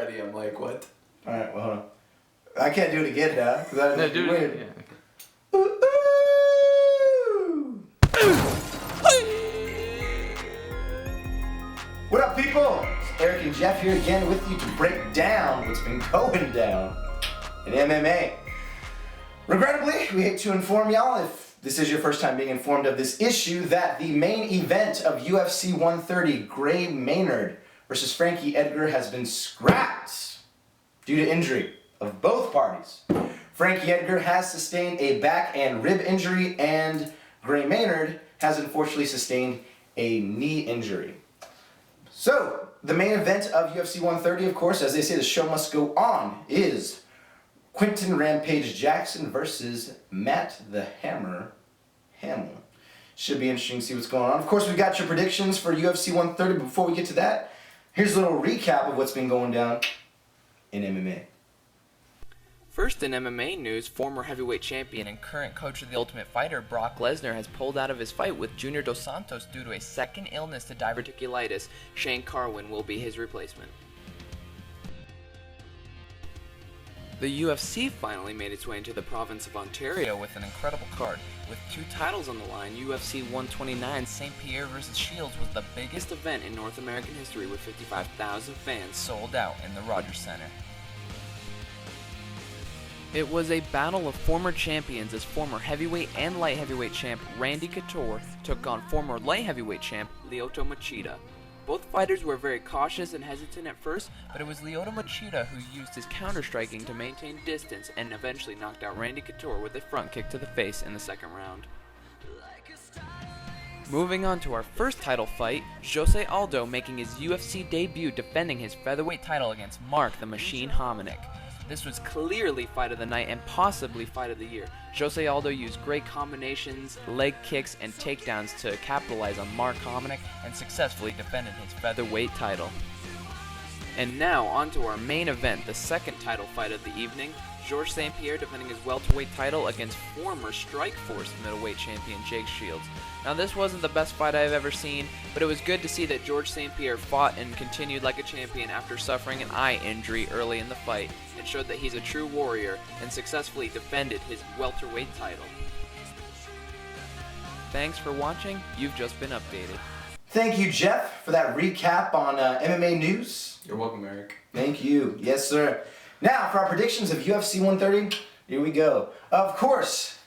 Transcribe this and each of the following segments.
already. I'm like, what? All right, well, hold on. I can't do it again now. No, do it again. Yeah. Ooh, ooh. What up, people? It's Eric and Geoff here again with you to break down what's been going down in MMA. Regrettably, we hate to inform y'all, if this is your first time being informed of this issue, that the main event of UFC 130, Gray Maynard versus Frankie Edgar, has been scrapped due to injury of both parties. Frankie Edgar has sustained a back and rib injury, and Gray Maynard has unfortunately sustained a knee injury. So, the main event of UFC 130, of course, as they say, the show must go on, is Quinton Rampage Jackson versus Matt the Hammer Hamill. Should be interesting to see what's going on. Of course, we've got your predictions for UFC 130, but before we get to that, here's a little recap of what's been going down in MMA. First in MMA news, former heavyweight champion and current coach of The Ultimate Fighter, Brock Lesnar, has pulled out of his fight with Junior Dos Santos due to a second illness to diverticulitis. Shane Carwin will be his replacement. The UFC finally made its way into the province of Ontario with an incredible card. With 2 titles on the line, UFC 129 St. Pierre vs. Shields was the biggest event in North American history, with 55,000 fans sold out in the Rogers Centre. It was a battle of former champions as former heavyweight and light heavyweight champ Randy Couture took on former light heavyweight champ Lyoto Machida. Both fighters were very cautious and hesitant at first, but it was Lyoto Machida who used his counter-striking to maintain distance and eventually knocked out Randy Couture with a front kick to the face in the second round. Moving on to our first title fight, Jose Aldo making his UFC debut defending his featherweight title against Mark the Machine Hominick. This was clearly fight of the night and possibly fight of the year. Jose Aldo used great combinations, leg kicks, and takedowns to capitalize on Mark Hominick and successfully defended his featherweight title. And now on to our main event, the second title fight of the evening. Georges St. Pierre defending his welterweight title against former Strikeforce middleweight champion Jake Shields. Now this wasn't the best fight I've ever seen, but it was good to see that Georges St. Pierre fought and continued like a champion after suffering an eye injury early in the fight, and showed that he's a true warrior and successfully defended his welterweight title. Thanks for watching. You've just been updated. Thank you, Geoff, for that recap on MMA news. You're welcome, Eric. Thank you. Yes, sir. Now, for our predictions of UFC 130, here we go. Of course,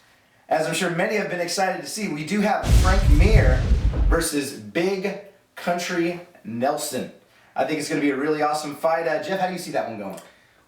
as I'm sure many have been excited to see, we do have Frank Mir versus Big Country Nelson. I think it's going to be a really awesome fight. Geoff, how do you see that one going?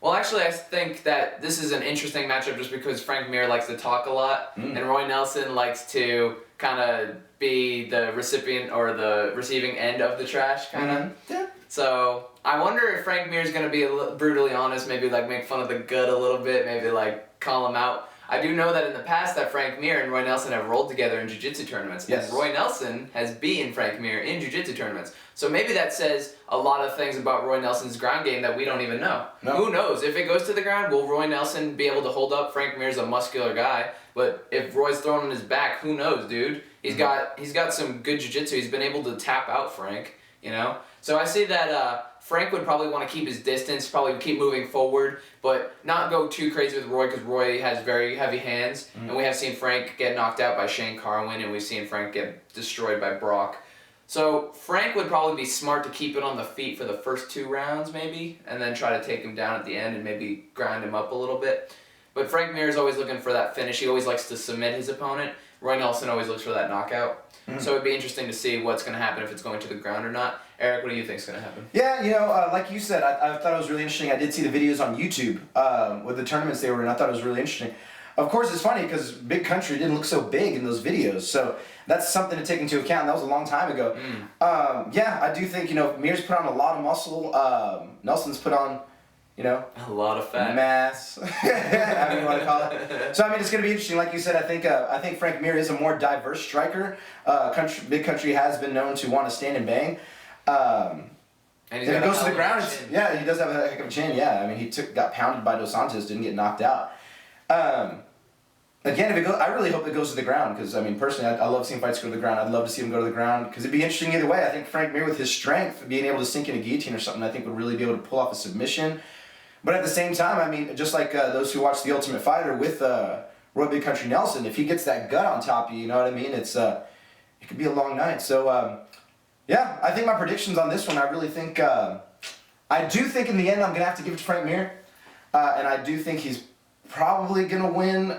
Well, actually, I think that this is an interesting matchup just because Frank Mir likes to talk a lot, and Roy Nelson likes to kind of be the recipient or the receiving end of the trash, kind of. Yeah. So I wonder if Frank Mir is going to be brutally honest, maybe like make fun of the gut a little bit, maybe like call him out. I do know that in the past that Frank Mir and Roy Nelson have rolled together in jiu-jitsu tournaments. Yes. And Roy Nelson has beaten Frank Mir in jiu-jitsu tournaments. So maybe that says a lot of things about Roy Nelson's ground game that we don't even know. No. Who knows? If it goes to the ground, will Roy Nelson be able to hold up? Frank Mir's a muscular guy, but if Roy's throwing on his back, who knows, dude? He's got some good jiu-jitsu. He's been able to tap out Frank, you know? So I see that Frank would probably want to keep his distance, probably keep moving forward, but not go too crazy with Roy because Roy has very heavy hands, and we have seen Frank get knocked out by Shane Carwin, and we've seen Frank get destroyed by Brock. So Frank would probably be smart to keep it on the feet for the first 2 rounds maybe, and then try to take him down at the end and maybe grind him up a little bit. But Frank Mir is always looking for that finish. He always likes to submit his opponent. Roy Nelson always looks for that knockout. So it'd be interesting to see what's going to happen, if it's going to the ground or not. Eric, what do you think is going to happen? Yeah, you know, like you said, I thought it was really interesting. I did see the videos on YouTube with the tournaments they were in. I thought it was really interesting. Of course, it's funny because Big Country didn't look so big in those videos, so that's something to take into account. That was a long time ago. Yeah, I do think, you know, Mir's put on a lot of muscle. Nelson's put on, you know, A lot of fat. mass, however you want to call it. So I mean, it's going to be interesting. Like you said, I think Frank Mir is a more diverse striker. Big Country has been known to want to stand and bang. And if it goes to the ground, yeah, he does have a heck of a chin. Yeah, I mean, got pounded by Dos Santos, didn't get knocked out. again, if it goes, I really hope it goes to the ground because, I mean, personally, I love seeing fights go to the ground. I'd love to see them go to the ground because it'd be interesting either way. I think Frank Mir, with his strength, being able to sink in a guillotine or something, I think would really be able to pull off a submission. But at the same time, I mean, just like those who watch The Ultimate Fighter with Roy Big Country Nelson, if he gets that gut on top of you, you know what I mean? It could be a long night. So, yeah, I think my predictions on this one, I really think, I do think in the end I'm going to have to give it to Frank Mir. And I do think he's probably going to win.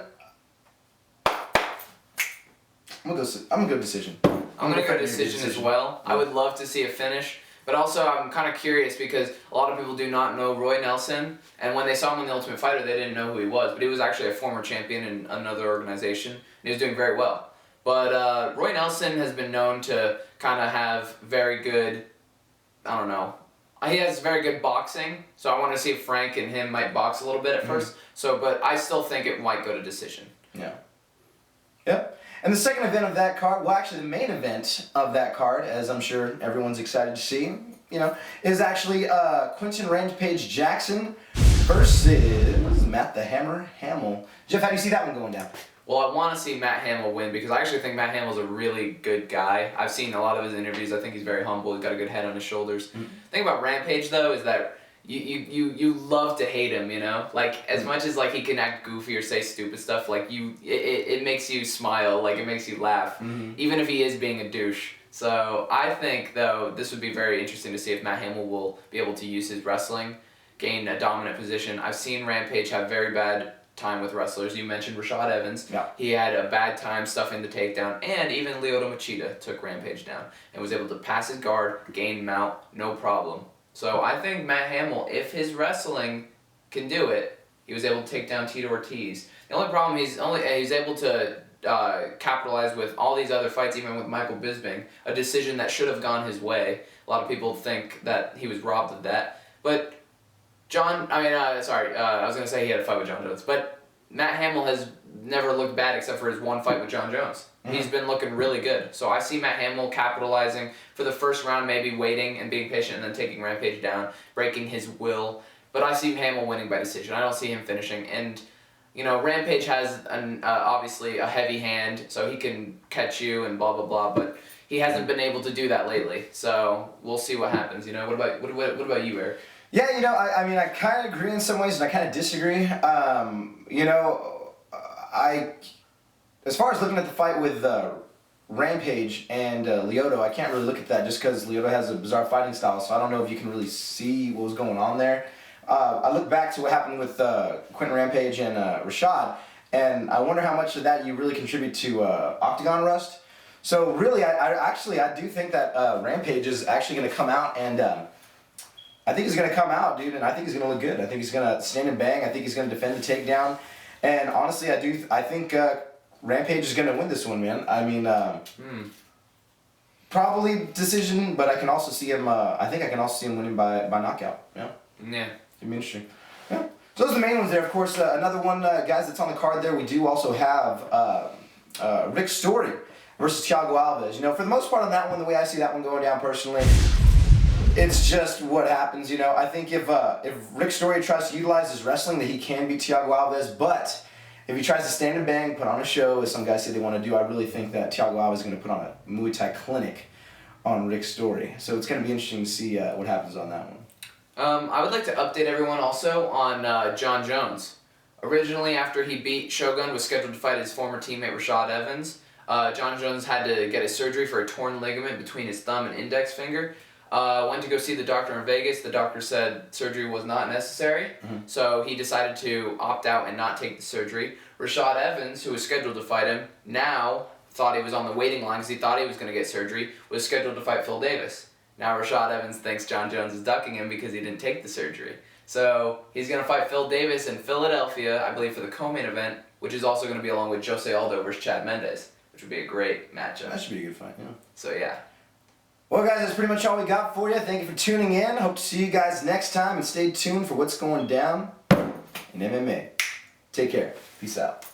I'm going to go decision. I'm going to go decision as well. I would love to see a finish. But also, I'm kind of curious because a lot of people do not know Roy Nelson. And when they saw him on The Ultimate Fighter, they didn't know who he was. But he was actually a former champion in another organization. And he was doing very well. But Roy Nelson has been known to kind of have very good, I don't know. He has very good boxing. So I want to see if Frank and him might box a little bit at first. So, but I still think it might go to decision. Yeah. Yep. And the second event of that card, well, actually the main event of that card, as I'm sure everyone's excited to see, you know, is actually Quinton Rampage Jackson versus Matt the Hammer Hamill. Jeff, how do you see that one going down? Well, I want to see Matt Hamill win because I actually think Matt Hamill's a really good guy. I've seen a lot of his interviews. I think he's very humble. He's got a good head on his shoulders. The thing about Rampage, though, is that you love to hate him, you know? Like, as much as, like, he can act goofy or say stupid stuff, like, it makes you smile, like, it makes you laugh, even if he is being a douche. So, I think, though, this would be very interesting to see if Matt Hamill will be able to use his wrestling, gain a dominant position. I've seen Rampage have very bad time with wrestlers. You mentioned Rashad Evans. Yeah. He had a bad time stuffing the takedown, and even Lyoto Machida took Rampage down and was able to pass his guard, gain mount, no problem. So I think Matt Hamill, if his wrestling can do it, he was able to take down Tito Ortiz. The only problem he's able to capitalize with all these other fights, even with Michael Bisping, a decision that should have gone his way. A lot of people think that he was robbed of that, but I was going to say he had a fight with John Jones, but Matt Hamill has never looked bad except for his one fight with John Jones. He's been looking really good. So I see Matt Hamill capitalizing for the first round, maybe waiting and being patient and then taking Rampage down, breaking his will. But I see Hamill winning by decision. I don't see him finishing. And, you know, Rampage has obviously a heavy hand, so he can catch you and blah, blah, blah, but he hasn't been able to do that lately. So we'll see what happens, you know. What about you, Eric? Yeah, you know, I mean, I kind of agree in some ways and I kind of disagree. You know, as far as looking at the fight with Rampage and Lyoto, I can't really look at that just because Lyoto has a bizarre fighting style, so I don't know if you can really see what was going on there. I look back to what happened with Quinton Rampage and Rashad, and I wonder how much of that you really contribute to Octagon Rust. So really, I do think that Rampage is actually going to come out and I think he's going to come out, dude, and I think he's going to look good. I think he's going to stand and bang. I think he's going to defend the takedown. And honestly, I think Rampage is going to win this one, man. I mean, probably decision, but I can also see him, I think I can also see him winning by knockout. Yeah. Yeah. It'd be interesting. Yeah. So those are the main ones there. Of course, another one, guys, that's on the card there, we do also have Rick Story versus Thiago Alves. You know, for the most part on that one, the way I see that one going down personally, it's just what happens, you know. I think if Rick Story tries to utilize his wrestling, that he can beat Thiago Alves, but if he tries to stand and bang, put on a show, as some guys say they want to do, I really think that Thiago Alves is going to put on a Muay Thai clinic on Rick Story. So it's going to be interesting to see what happens on that one. I would like to update everyone also on John Jones. Originally, after he beat Shogun, was scheduled to fight his former teammate Rashad Evans. John Jones had to get a surgery for a torn ligament between his thumb and index finger. Went to go see the doctor in Vegas. The doctor said surgery was not necessary, so he decided to opt out and not take the surgery. Rashad Evans, who was scheduled to fight him, now thought he was on the waiting line because he thought he was going to get surgery, was scheduled to fight Phil Davis. Now Rashad Evans thinks John Jones is ducking him because he didn't take the surgery. So he's going to fight Phil Davis in Philadelphia, I believe, for the co-main event, which is also going to be along with Jose Aldo versus Chad Mendes, which would be a great matchup. That should be a good fight, yeah. So yeah. Well, guys, that's pretty much all we got for you. Thank you for tuning in. Hope to see you guys next time, and stay tuned for what's going down in MMA. Take care. Peace out.